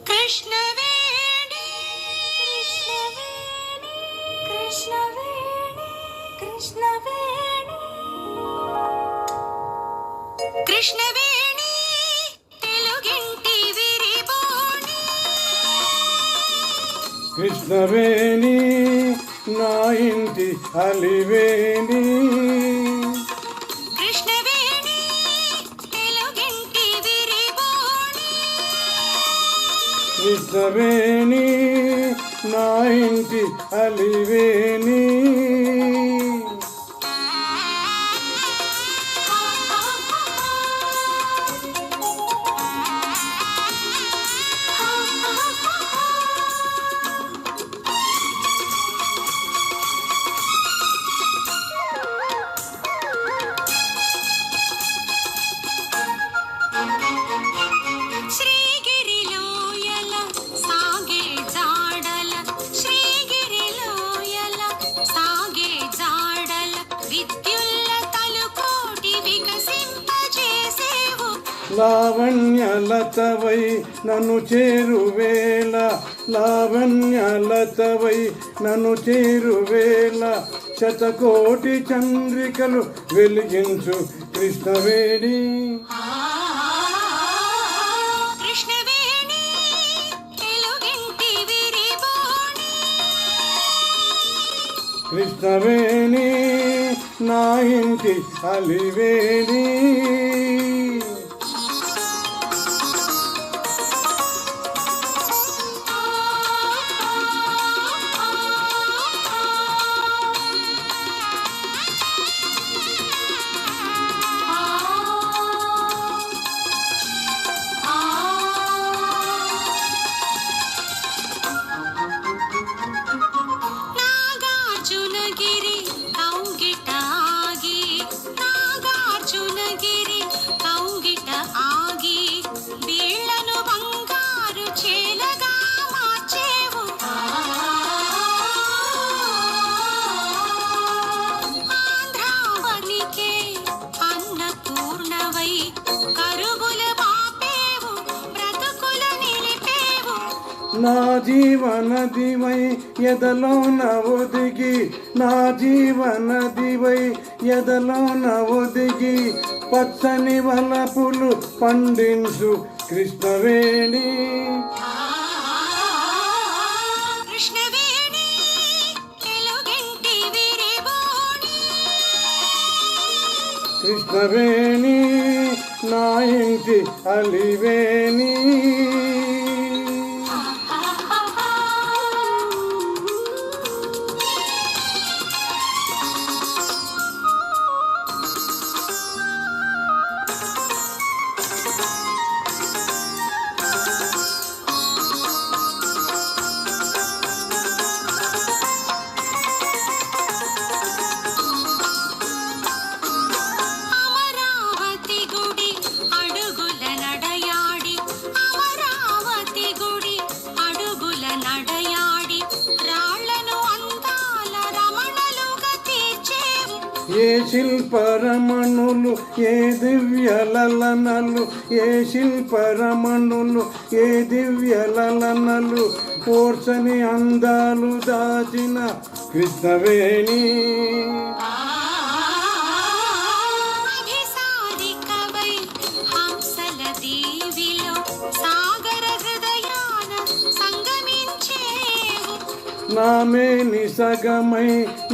కృష్ణవేణి కృష్ణవేణి కృష్ణవేణి కృష్ణవేణి తెలుగింటి విరిబోణి కృష్ణవేణి నా ఇంటి అలివేణి కృష్ణవేణి తెలుగింటి విరిబోణి కృష్ణవేణి నా ఇంటి అలివేణి శ్రీగిరిలోయల సాగే జాడల శ్రీగిరిలోయల సాగే జాడల విద్యుల్ల తలుకోటి వికసింపజేసేవు లావణ్యలతవై నన్ను చేరువేళ లావణ్యలతవై నన్ను చేరువేళ శతకోటి చంద్రికలు వెలిగించు కృష్ణవేణి కృష్ణవేణి తెలుగింటి విరిబోణి కృష్ణవేణి నా ఇంటి అలివేణి నాగార్జునగిరి కౌగిట ఆగి నాగార్జునగిరి కౌగిట ఆగి వీళ్లను బంగారు చేలగా మార్చేవు ఆంధ్రావనికే అన్నపూర్ణవై కరువుల బాపేవు బ్రతుకుల నిలిపేవు నా జీవనదివై ఎదలోన ఒదిగి నా జీవనదివై ఎదలోన ఒదిగి పచ్చని వలపులు పండించు కృష్ణవేణి కృష్ణవేణి తెలుగింటి విరిబోణి కృష్ణవేణి నా ఇంటి అలివేణి అమరావతి గుడి అడుగుల నడయాడి అమరావతి గుడి అడుగుల నడయాడి రాళ్లను అందాల రమణలుగా తీర్చేవు ఏ శిల్పరమణులు ఏ దివ్యలలనలు ఏ శిల్పరమణులు ఏ దివ్యలలనలు ఓర్చని అందాలు దాచిన కృష్ణవేణి అభిసారికవై హంసల దీవిలో సాగర హృదయాన సంగమించేవు నామేని సగమై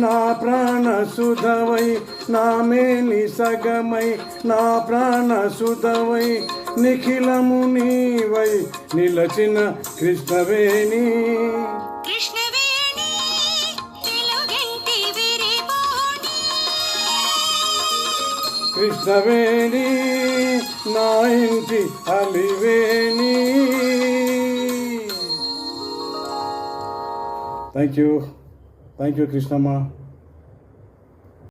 నా ప్రాణ సుధవై నామేని సగమై నా ప్రాణ సుధవై నిఖిలము నీవై నిలచిన కృష్ణవేణి కృష్ణవేణి తెలుగింటి విరిబోణి కృష్ణవేణి నా ఇంటి అలివేణి. Thank you Krishnamma.